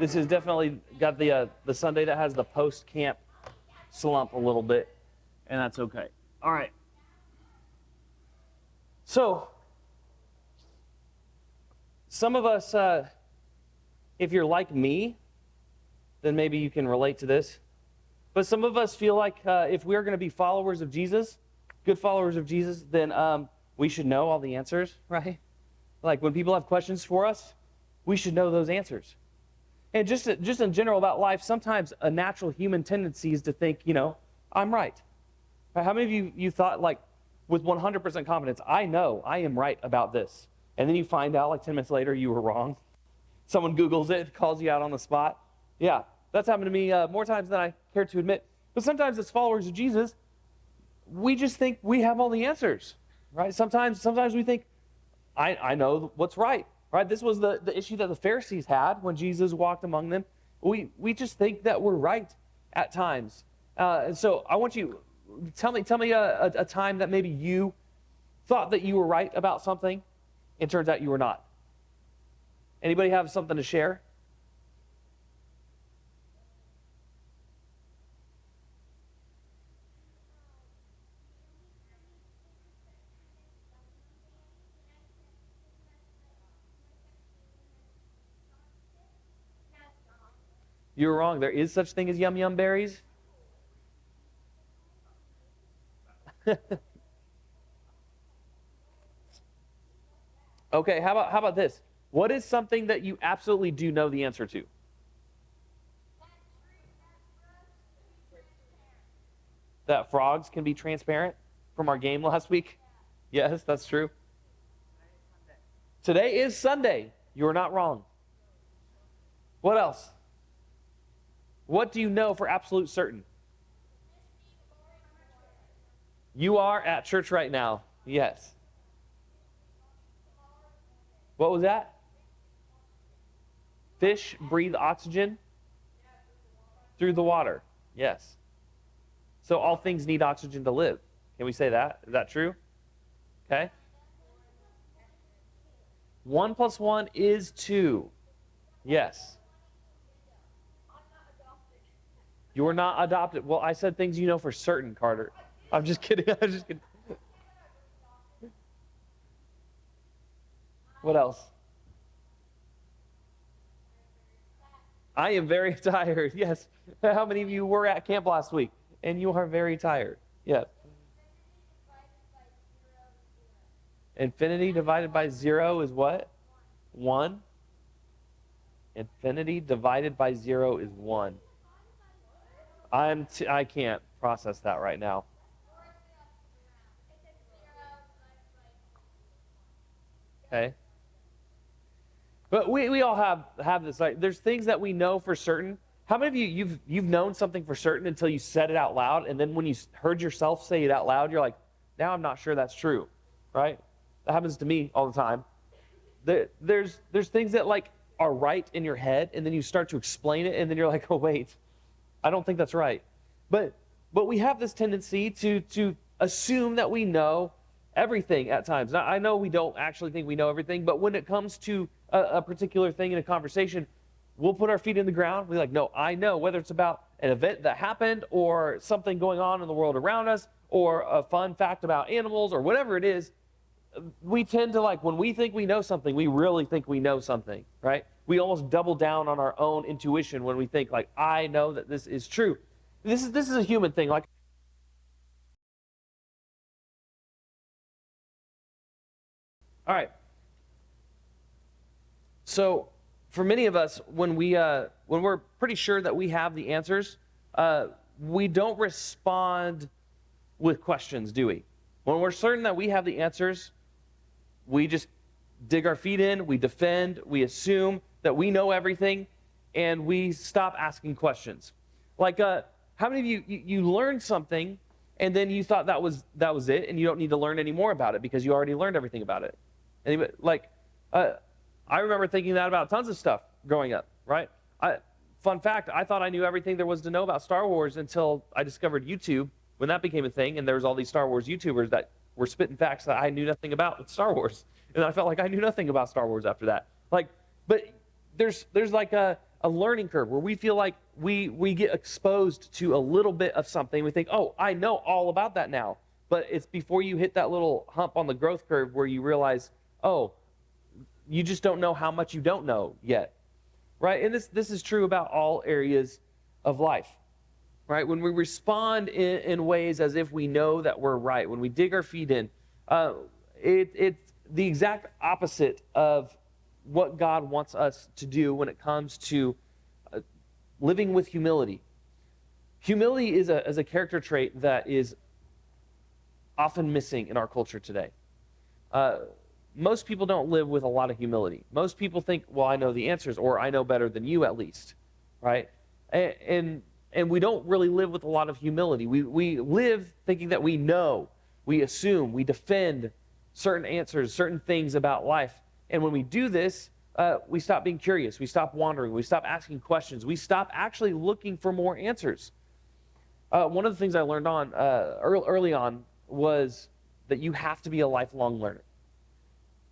This has definitely got the Sunday that has the post-camp slump a little bit, and that's okay. All right. So, some of us, if you're like me, then maybe you can relate to this. But some of us feel like if we're going to be followers of Jesus, good followers of Jesus, then we should know all the answers, right? Like when people have questions for us, we should know those answers. And just in general about life, sometimes a natural human tendency is to think, I'm right. How many of you thought, like, with 100% confidence, I know I am right about this. And then you find out, like 10 minutes later, you were wrong. Someone Googles it, calls you out on the spot. Yeah, that's happened to me more times than I care to admit. But sometimes as followers of Jesus, we just think we have all the answers, right? Sometimes we think, I know what's right. Right? This was the issue that the Pharisees had when Jesus walked among them. We just think that we're right at times. And so I want you, tell me a time that maybe you thought that you were right about something, and turns out you were not. Anybody have something to share? You were wrong. There is such thing as yum yum berries. Okay, how about this? What is something that you absolutely do know the answer to? That frogs can be transparent from our game last week? Yes, that's true. Today is Sunday. You're not wrong. What else? What do you know for absolute certain? You are at church right now. Yes. What was that? Fish breathe oxygen through the water. Yes. So all things need oxygen to live. Can we say that? Is that true? Okay. 1 + 1 is 2. Yes. You're not adopted. Well, I said things you know for certain, Carter. I'm just kidding. I'm just kidding. What else? I am very tired. Yes. How many of you were at camp last week? And you are very tired. Yes. Infinity divided by 0 is what? 1. Infinity divided by 0 is 1. I can't process that right now. Okay. But we all have this, like, there's things that we know for certain. How many of you've known something for certain until you said it out loud, and then when you heard yourself say it out loud, you're like, now I'm not sure that's true, right? That happens to me all the time. There's things that like are right in your head, and then you start to explain it, and then you're like, oh wait, I don't think that's right. But we have this tendency to assume that we know everything at times. Now, I know we don't actually think we know everything, but when it comes to a particular thing in a conversation, we'll put our feet in the ground. We're like, no, I know, whether it's about an event that happened or something going on in the world around us or a fun fact about animals or whatever it is, we tend to, like, when we think we know something, we really think we know something, right? We almost double down on our own intuition when we think, like, I know that this is true. This is a human thing. Like, all right. So for many of us, when we're pretty sure that we have the answers, we don't respond with questions, do we? When we're certain that we have the answers, we just dig our feet in, we defend, we assume that we know everything, and we stop asking questions. Like, how many of you learned something, and then you thought that was it, and you don't need to learn any more about it because you already learned everything about it? Anybody, like, I remember thinking that about tons of stuff growing up, right? Fun fact, I thought I knew everything there was to know about Star Wars until I discovered YouTube, when that became a thing, and there was all these Star Wars YouTubers that were spitting facts that I knew nothing about with Star Wars. And I felt like I knew nothing about Star Wars after that. Like, but there's like a a learning curve where we feel like we get exposed to a little bit of something. We think, oh, I know all about that now. But it's before you hit that little hump on the growth curve where you realize, oh, you just don't know how much you don't know yet, right? And this is true about all areas of life, right? When we respond in ways as if we know that we're right, when we dig our feet in, it's the exact opposite of what God wants us to do when it comes to living with humility. Humility is a character trait that is often missing in our culture today. Most people don't live with a lot of humility. Most people think, well, I know the answers, or I know better than you at least, right? And we don't really live with a lot of humility. We live thinking that we know, we assume, we defend certain answers, certain things about life. And when we do this, we stop being curious. We stop wandering. We stop asking questions. We stop actually looking for more answers. One of the things I learned on early on was that you have to be a lifelong learner.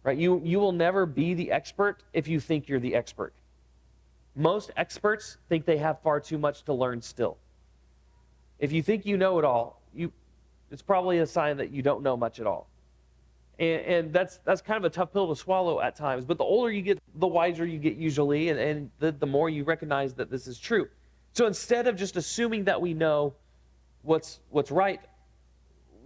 Right? You will never be the expert if you think you're the expert. Most experts think they have far too much to learn still. If you think you know it all, it's probably a sign that you don't know much at all. And that's kind of a tough pill to swallow at times. But the older you get, the wiser you get usually, and the more you recognize that this is true. So instead of just assuming that we know what's right,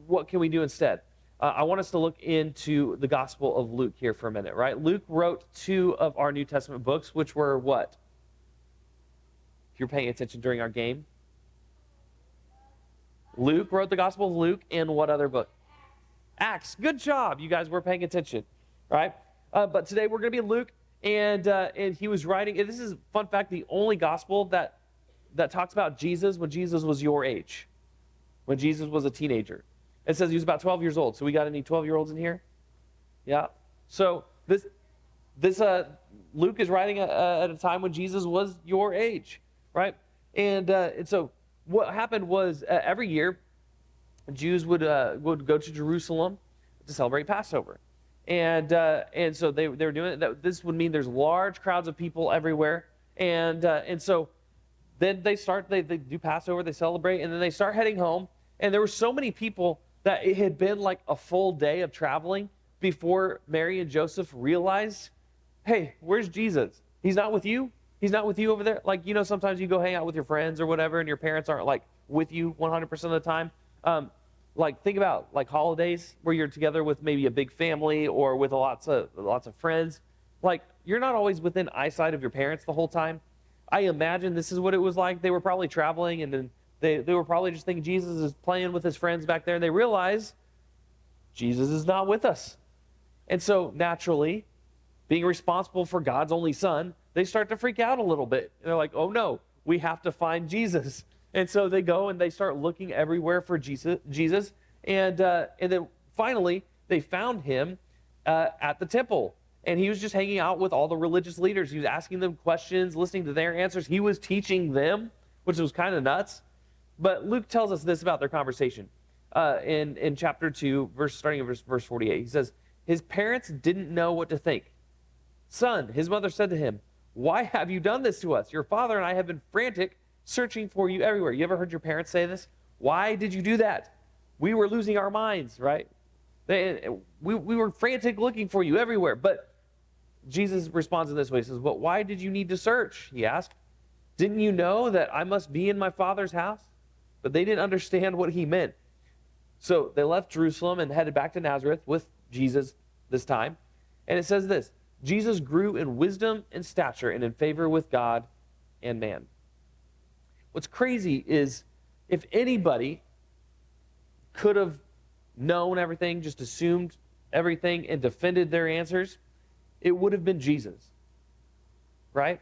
what can we do instead? I want us to look into the Gospel of Luke here for a minute, right? Luke wrote 2 of our New Testament books, which were what? If you're paying attention during our game. Luke wrote the Gospel of Luke, and what other book? Acts. Good job. You guys were paying attention, right? But today we're going to be in Luke, and he was writing, and this is, fun fact, the only gospel that talks about Jesus when Jesus was your age, when Jesus was a teenager. It says he was about 12 years old. So we got any 12-year-olds in here? Yeah. So this Luke is writing at a time when Jesus was your age, right? And so what happened was every year, Jews would go to Jerusalem to celebrate Passover, and so they were doing it. This would mean there's large crowds of people everywhere, and so then they do Passover, they celebrate, and then they start heading home. And there were so many people that it had been like a full day of traveling before Mary and Joseph realized, hey, where's Jesus? He's not with you? He's not with you over there? Like, sometimes you go hang out with your friends or whatever, and your parents aren't like with you 100% of the time. Like, think about like holidays where you're together with maybe a big family or with lots of friends. Like, you're not always within eyesight of your parents the whole time. I imagine this is what it was like. They were probably traveling, and then they were probably just thinking Jesus is playing with his friends back there, and they realize Jesus is not with us. And so naturally, being responsible for God's only son, they start to freak out a little bit. And they're like, oh no, we have to find Jesus. And so they go and they start looking everywhere for Jesus. And then finally, they found him at the temple. And he was just hanging out with all the religious leaders. He was asking them questions, listening to their answers. He was teaching them, which was kind of nuts. But Luke tells us this about their conversation in chapter 2, starting in verse 48. He says, his parents didn't know what to think. Son, his mother said to him, why have you done this to us? Your father and I have been frantic, searching for you everywhere. You ever heard your parents say this? Why did you do that? We were losing our minds, right? We were frantic looking for you everywhere. But Jesus responds in this way. He says, well, why did you need to search? He asked. Didn't you know that I must be in my Father's house? But they didn't understand what he meant. So they left Jerusalem and headed back to Nazareth with Jesus this time. And it says this, Jesus grew in wisdom and stature and in favor with God and man. What's crazy is if anybody could have known everything, just assumed everything and defended their answers, it would have been Jesus, right?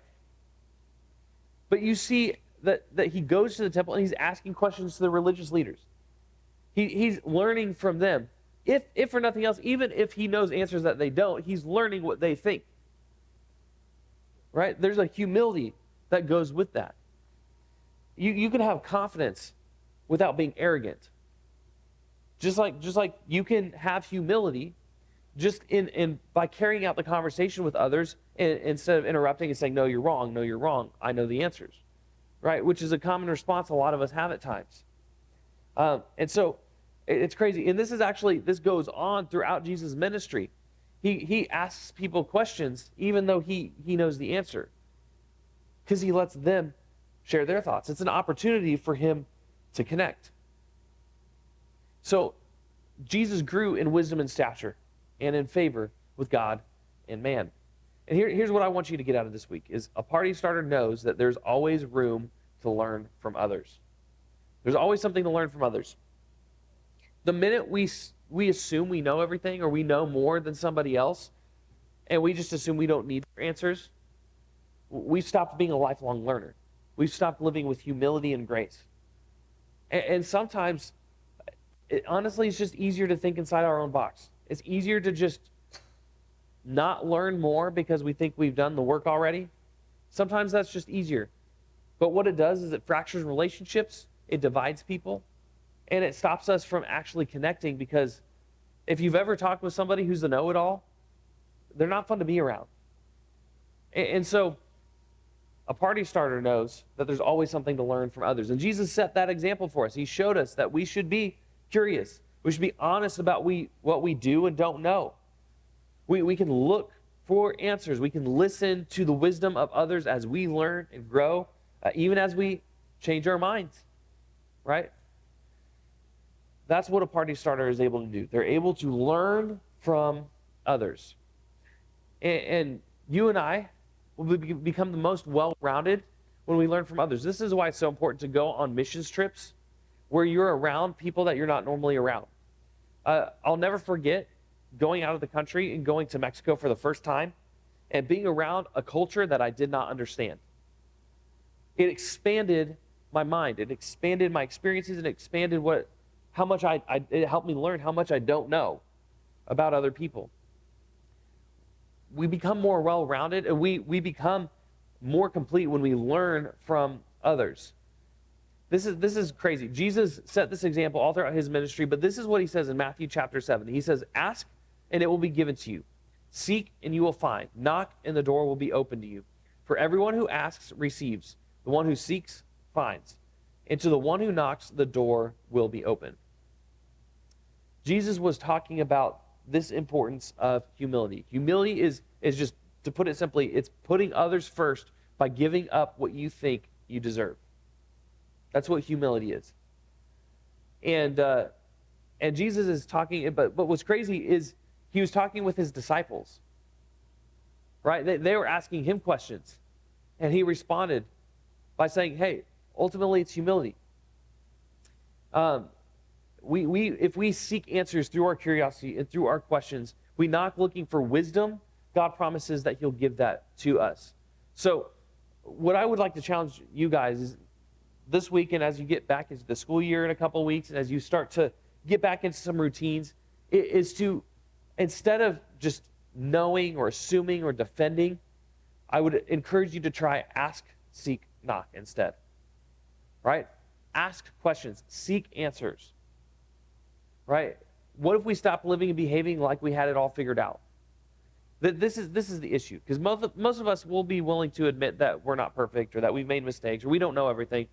But you see that he goes to the temple and he's asking questions to the religious leaders. He's learning from them. If for nothing else, even if he knows answers that they don't, he's learning what they think. Right? There's a humility that goes with that. You can have confidence without being arrogant. Just like you can have humility just in by carrying out the conversation with others, instead of interrupting and saying, no, you're wrong, no, you're wrong, I know the answers, right? Which is a common response a lot of us have at times. And so it's crazy. And this goes on throughout Jesus' ministry. He asks people questions even though he knows the answer, because he lets them share their thoughts. It's an opportunity for him to connect. So Jesus grew in wisdom and stature and in favor with God and man. And here's what I want you to get out of this week is a party starter knows that there's always room to learn from others. There's always something to learn from others. The minute we assume we know everything or we know more than somebody else, and we just assume we don't need answers, we've stopped being a lifelong learner. We've stopped living with humility and grace. And sometimes, honestly, it's just easier to think inside our own box. It's easier to just not learn more because we think we've done the work already. Sometimes that's just easier. But what it does is it fractures relationships, it divides people, and it stops us from actually connecting, because if you've ever talked with somebody who's a know-it-all, they're not fun to be around. And so a party starter knows that there's always something to learn from others. And Jesus set that example for us. He showed us that we should be curious. We should be honest about what we do and don't know. We can look for answers. We can listen to the wisdom of others as we learn and grow, even as we change our minds, right? That's what a party starter is able to do. They're able to learn from others. And you and I will become the most well-rounded when we learn from others. This is why it's so important to go on missions trips where you're around people that you're not normally around. I'll never forget going out of the country and going to Mexico for the first time and being around a culture that I did not understand. It expanded my mind. It expanded my experiences, and expanded how much it helped me learn how much I don't know about other people. We become more well-rounded, and we become more complete when we learn from others. This is crazy. Jesus set this example all throughout his ministry, but this is what he says in Matthew chapter 7. He says, ask, and it will be given to you. Seek, and you will find. Knock, and the door will be opened to you. For everyone who asks receives. The one who seeks finds. And to the one who knocks, the door will be opened. Jesus was talking about this importance of humility. Humility is just, to put it simply, it's putting others first by giving up what you think you deserve. That's what humility is. And Jesus is talking, but what's crazy is he was talking with his disciples, right? They were asking him questions, and he responded by saying, hey, ultimately it's humility. If we seek answers through our curiosity and through our questions, we knock looking for wisdom, God promises that he'll give that to us. So what I would like to challenge you guys is this weekend, as you get back into the school year in a couple of weeks, and as you start to get back into some routines, is to, instead of just knowing or assuming or defending, I would encourage you to try ask, seek, knock instead. Right? Ask questions, seek answers. Right? What if we stop living and behaving like we had it all figured out? This is the issue, because most of us will be willing to admit that we're not perfect, or that we've made mistakes, or we don't know everything,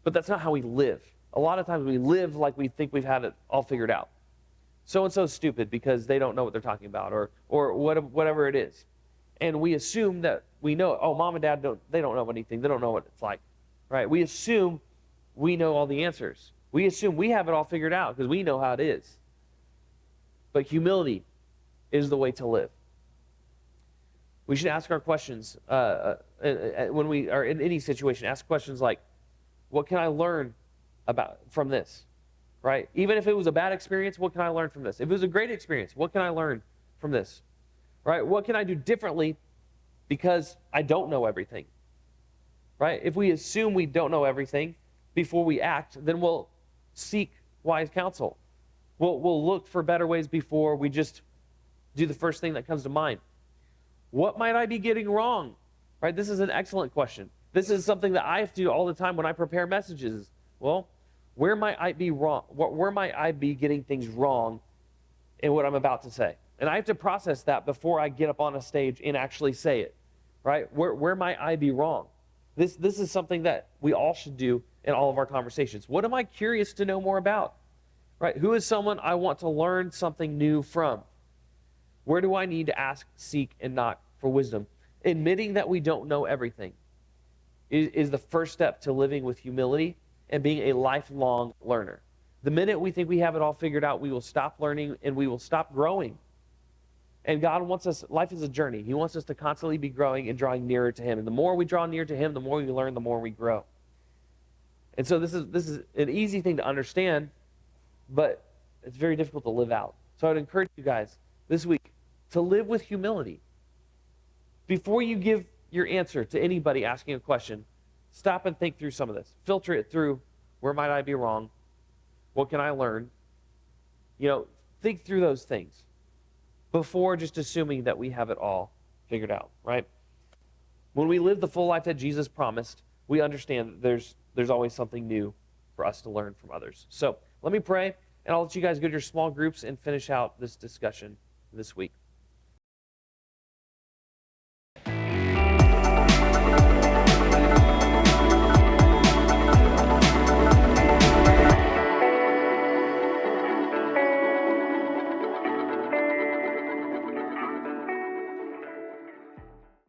but that's not how we live. A lot of times we live like we think we've had it all figured out. So-and-so's stupid because they don't know what they're talking about, or whatever it is. And we assume that we know, oh, mom and dad don't know anything. They don't know what it's like, right? We assume we know all the answers. We assume we have it all figured out because we know how it is. But humility is the way to live. We should ask our questions when we are in any situation. Ask questions like, what can I learn from this? Right? Even if it was a bad experience, what can I learn from this? If it was a great experience, what can I learn from this? Right? What can I do differently because I don't know everything? Right? If we assume we don't know everything before we act, then we'll seek wise counsel. We'll look for better ways before we just do the first thing that comes to mind. What might I be getting wrong? Right? This is an excellent question. This is something that I have to do all the time when I prepare messages. Well, where might I be wrong? Where might I be getting things wrong in what I'm about to say? And I have to process that before I get up on a stage and actually say it, right? Where might I be wrong? This is something that we all should do in all of our conversations. What am I curious to know more about? Right? Who is someone I want to learn something new from? Where do I need to ask, seek, and knock for wisdom? Admitting that we don't know everything is the first step to living with humility and being a lifelong learner. The minute we think we have it all figured out, we will stop learning and we will stop growing. And God wants us, life is a journey. He wants us to constantly be growing and drawing nearer to him. And the more we draw near to him, the more we learn, the more we grow. And so this is an easy thing to understand, but it's very difficult to live out. So I'd encourage you guys this week to live with humility. Before you give your answer to anybody asking a question, stop and think through some of this. Filter it through, where might I be wrong? What can I learn? Think through those things before just assuming that we have it all figured out, right? When we live the full life that Jesus promised, we understand that there's always something new for us to learn from others. So let me pray, and I'll let you guys go to your small groups and finish out this discussion this week.